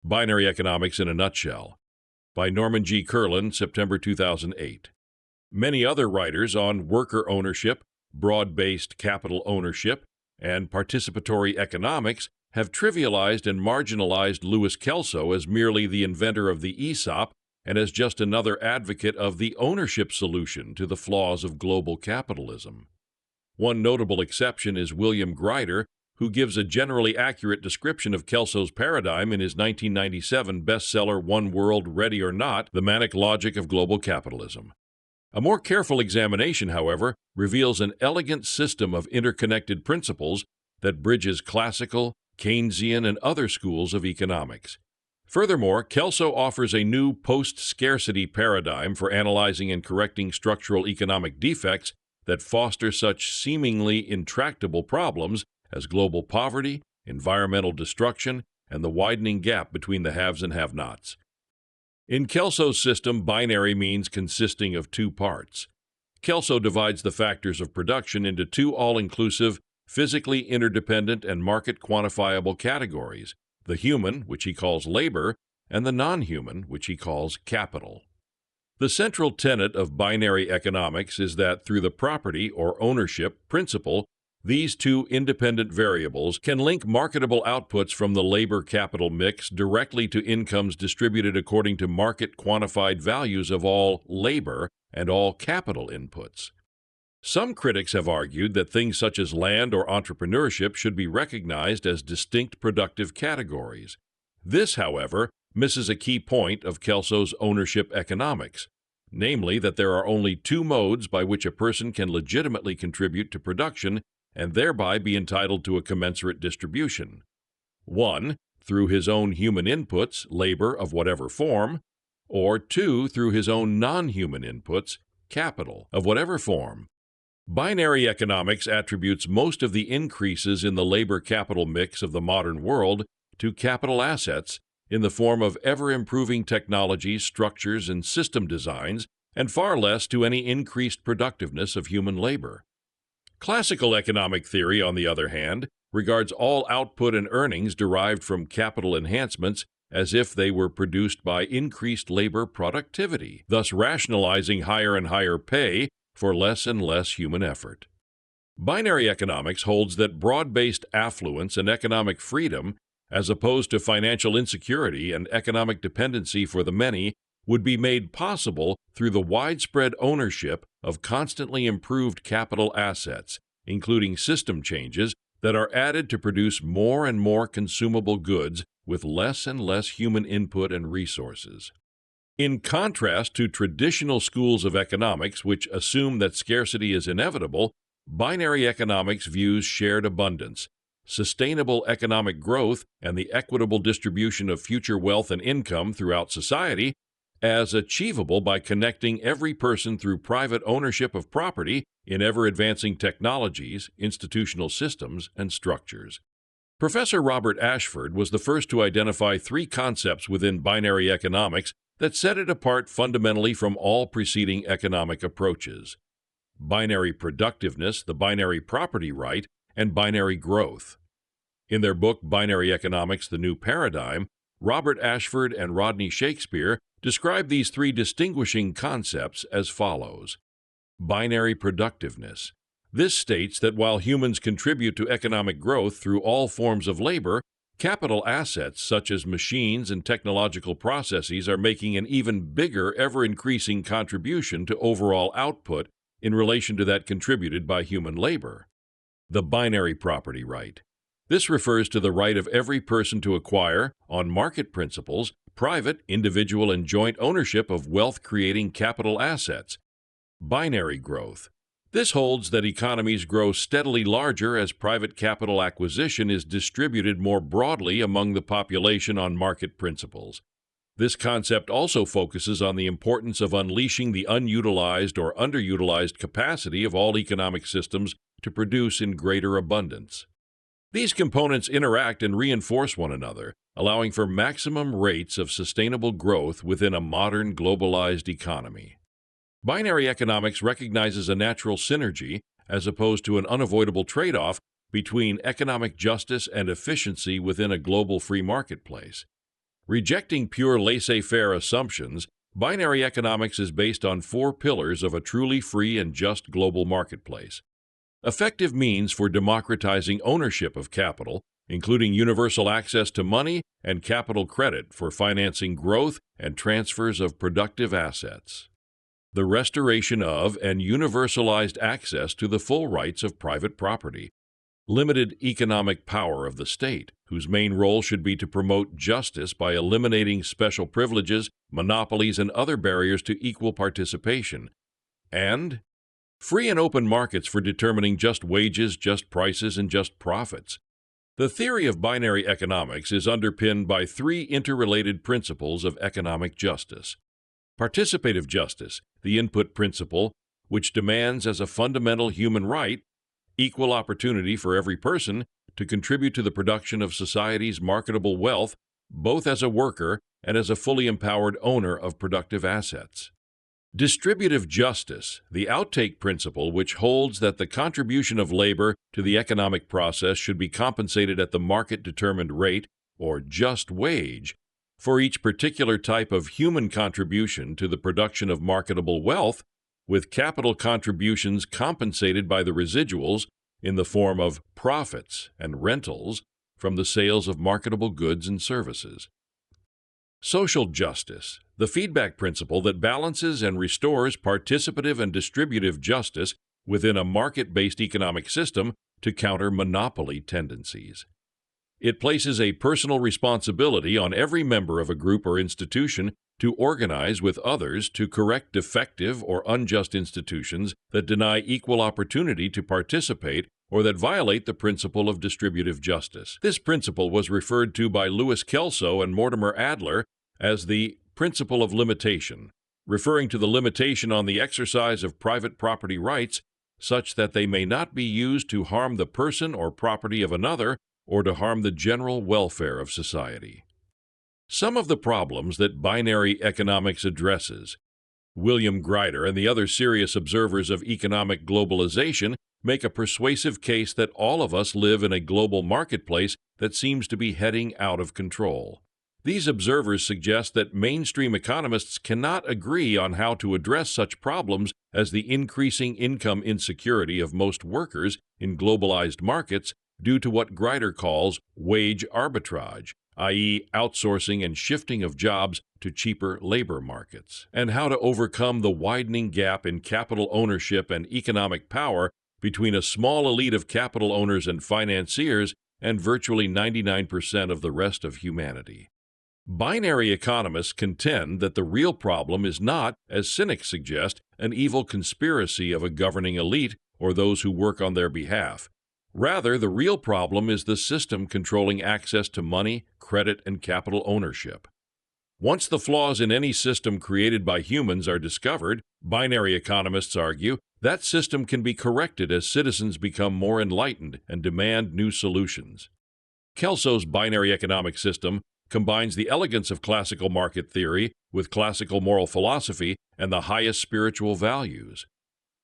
Binary Economics in a Nutshell, by Norman G. Kurland, September 2008. Many other writers on worker ownership, broad-based capital ownership, and participatory economics have trivialized and marginalized Louis Kelso as merely the inventor of the ESOP and as just another advocate of the ownership solution to the flaws of global capitalism. One notable exception is William Grider, who gives a generally accurate description of Kelso's paradigm in his 1997 bestseller One World, Ready or Not: The Manic Logic of Global Capitalism. A more careful examination, however, reveals an elegant system of interconnected principles that bridges classical, Keynesian, and other schools of economics. Furthermore, Kelso offers a new post-scarcity paradigm for analyzing and correcting structural economic defects that foster such seemingly intractable problems as global poverty, environmental destruction, and the widening gap between the haves and have-nots. In Kelso's system, binary means consisting of two parts. Kelso divides the factors of production into two all-inclusive, physically interdependent and market-quantifiable categories: the human, which he calls labor, and the non-human, which he calls capital. The central tenet of binary economics is that through the property or ownership principle, these two independent variables can link marketable outputs from the labor-capital mix directly to incomes distributed according to market-quantified values of all labor and all capital inputs. Some critics have argued that things such as land or entrepreneurship should be recognized as distinct productive categories. This, however, misses a key point of Kelso's ownership economics, namely that there are only two modes by which a person can legitimately contribute to production and thereby be entitled to a commensurate distribution. One, through his own human inputs, labor of whatever form, or two, through his own non-human inputs, capital of whatever form. Binary economics attributes most of the increases in the labor-capital mix of the modern world to capital assets in the form of ever-improving technologies, structures, and system designs, and far less to any increased productiveness of human labor. Classical economic theory, on the other hand, regards all output and earnings derived from capital enhancements as if they were produced by increased labor productivity, thus rationalizing higher and higher pay for less and less human effort. Binary economics holds that broad-based affluence and economic freedom, as opposed to financial insecurity and economic dependency for the many, would be made possible through the widespread ownership of constantly improved capital assets, including system changes that are added to produce more and more consumable goods with less and less human input and resources. In contrast to traditional schools of economics, which assume that scarcity is inevitable, binary economics views shared abundance, sustainable economic growth, and the equitable distribution of future wealth and income throughout society as achievable by connecting every person through private ownership of property in ever-advancing technologies, institutional systems, and structures. Professor Robert Ashford was the first to identify three concepts within binary economics that set it apart fundamentally from all preceding economic approaches: binary productiveness, the binary property right, and binary growth. In their book Binary Economics: The New Paradigm, Robert Ashford and Rodney Shakespeare describe these three distinguishing concepts as follows. Binary productiveness. This states that while humans contribute to economic growth through all forms of labor, capital assets such as machines and technological processes are making an even bigger, ever-increasing contribution to overall output in relation to that contributed by human labor. The binary property right. This refers to the right of every person to acquire, on market principles, private, individual, and joint ownership of wealth-creating capital assets. Binary growth. This holds that economies grow steadily larger as private capital acquisition is distributed more broadly among the population on market principles. This concept also focuses on the importance of unleashing the unutilized or underutilized capacity of all economic systems to produce in greater abundance. These components interact and reinforce one another, allowing for maximum rates of sustainable growth within a modern globalized economy. Binary economics recognizes a natural synergy, as opposed to an unavoidable trade-off, between economic justice and efficiency within a global free marketplace. Rejecting pure laissez-faire assumptions, binary economics is based on four pillars of a truly free and just global marketplace. Effective means for democratizing ownership of capital, including universal access to money and capital credit for financing growth and transfers of productive assets. The restoration of and universalized access to the full rights of private property. Limited economic power of the state, whose main role should be to promote justice by eliminating special privileges, monopolies, and other barriers to equal participation. And free and open markets for determining just wages, just prices, and just profits. The theory of binary economics is underpinned by three interrelated principles of economic justice. Participative justice, the input principle, which demands as a fundamental human right equal opportunity for every person to contribute to the production of society's marketable wealth, both as a worker and as a fully empowered owner of productive assets. Distributive justice, the outtake principle, which holds that the contribution of labor to the economic process should be compensated at the market-determined rate, or just wage, for each particular type of human contribution to the production of marketable wealth, with capital contributions compensated by the residuals in the form of profits and rentals from the sales of marketable goods and services. Social justice, the feedback principle that balances and restores participative and distributive justice within a market-based economic system to counter monopoly tendencies. It places a personal responsibility on every member of a group or institution to organize with others to correct defective or unjust institutions that deny equal opportunity to participate or that violate the principle of distributive justice. This principle was referred to by Louis Kelso and Mortimer Adler as the principle of limitation, referring to the limitation on the exercise of private property rights such that they may not be used to harm the person or property of another or to harm the general welfare of society. Some of the problems that binary economics addresses. William Grider and the other serious observers of economic globalization make a persuasive case that all of us live in a global marketplace that seems to be heading out of control. These observers suggest that mainstream economists cannot agree on how to address such problems as the increasing income insecurity of most workers in globalized markets due to what Grider calls wage arbitrage, i.e., outsourcing and shifting of jobs to cheaper labor markets, and how to overcome the widening gap in capital ownership and economic power between a small elite of capital owners and financiers and virtually 99% of the rest of humanity. Binary economists contend that the real problem is not, as cynics suggest, an evil conspiracy of a governing elite or those who work on their behalf. Rather, the real problem is the system controlling access to money, credit, and capital ownership. Once the flaws in any system created by humans are discovered, binary economists argue, that system can be corrected as citizens become more enlightened and demand new solutions. Kelso's binary economic system combines the elegance of classical market theory with classical moral philosophy and the highest spiritual values.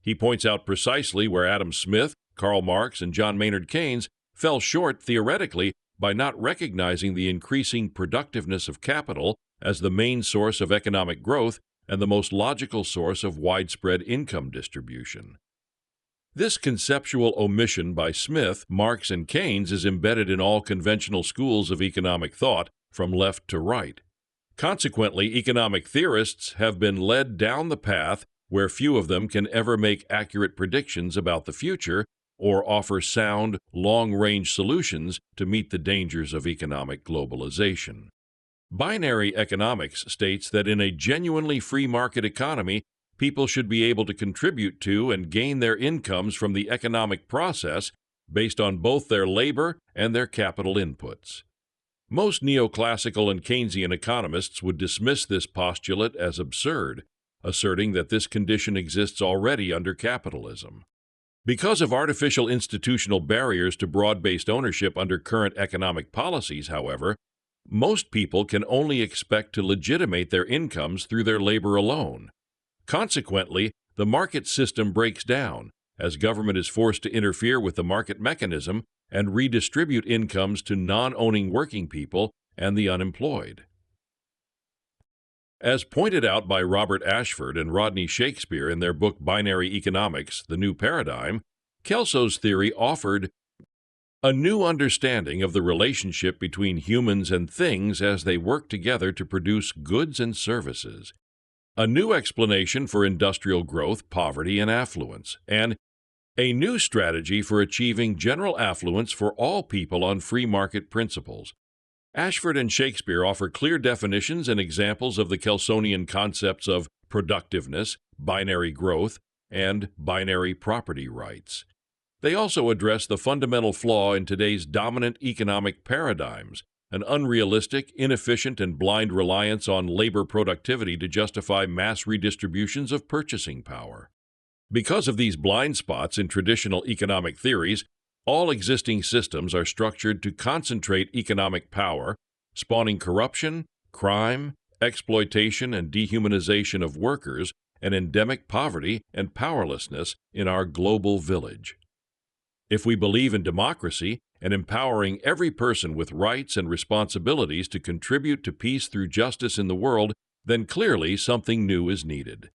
He points out precisely where Adam Smith, Karl Marx, and John Maynard Keynes fell short theoretically by not recognizing the increasing productiveness of capital as the main source of economic growth and the most logical source of widespread income distribution. This conceptual omission by Smith, Marx, and Keynes is embedded in all conventional schools of economic thought, from left to right. Consequently, economic theorists have been led down the path where few of them can ever make accurate predictions about the future or offer sound, long-range solutions to meet the dangers of economic globalization. Binary economics states that in a genuinely free market economy, people should be able to contribute to and gain their incomes from the economic process based on both their labor and their capital inputs. Most neoclassical and Keynesian economists would dismiss this postulate as absurd, asserting that this condition exists already under capitalism. Because of artificial institutional barriers to broad-based ownership under current economic policies, however, most people can only expect to legitimate their incomes through their labor alone. Consequently, the market system breaks down as government is forced to interfere with the market mechanism and redistribute incomes to non-owning working people and the unemployed. As pointed out by Robert Ashford and Rodney Shakespeare in their book Binary Economics, The New Paradigm, Kelso's theory offered a new understanding of the relationship between humans and things as they work together to produce goods and services, a new explanation for industrial growth, poverty, and affluence, and a new strategy for achieving general affluence for all people on free market principles. Ashford and Shakespeare offer clear definitions and examples of the Kelsonian concepts of productiveness, binary growth, and binary property rights. They also address the fundamental flaw in today's dominant economic paradigms, an unrealistic, inefficient, and blind reliance on labor productivity to justify mass redistributions of purchasing power. Because of these blind spots in traditional economic theories, all existing systems are structured to concentrate economic power, spawning corruption, crime, exploitation, and dehumanization of workers, and endemic poverty and powerlessness in our global village. If we believe in democracy and empowering every person with rights and responsibilities to contribute to peace through justice in the world, then clearly something new is needed.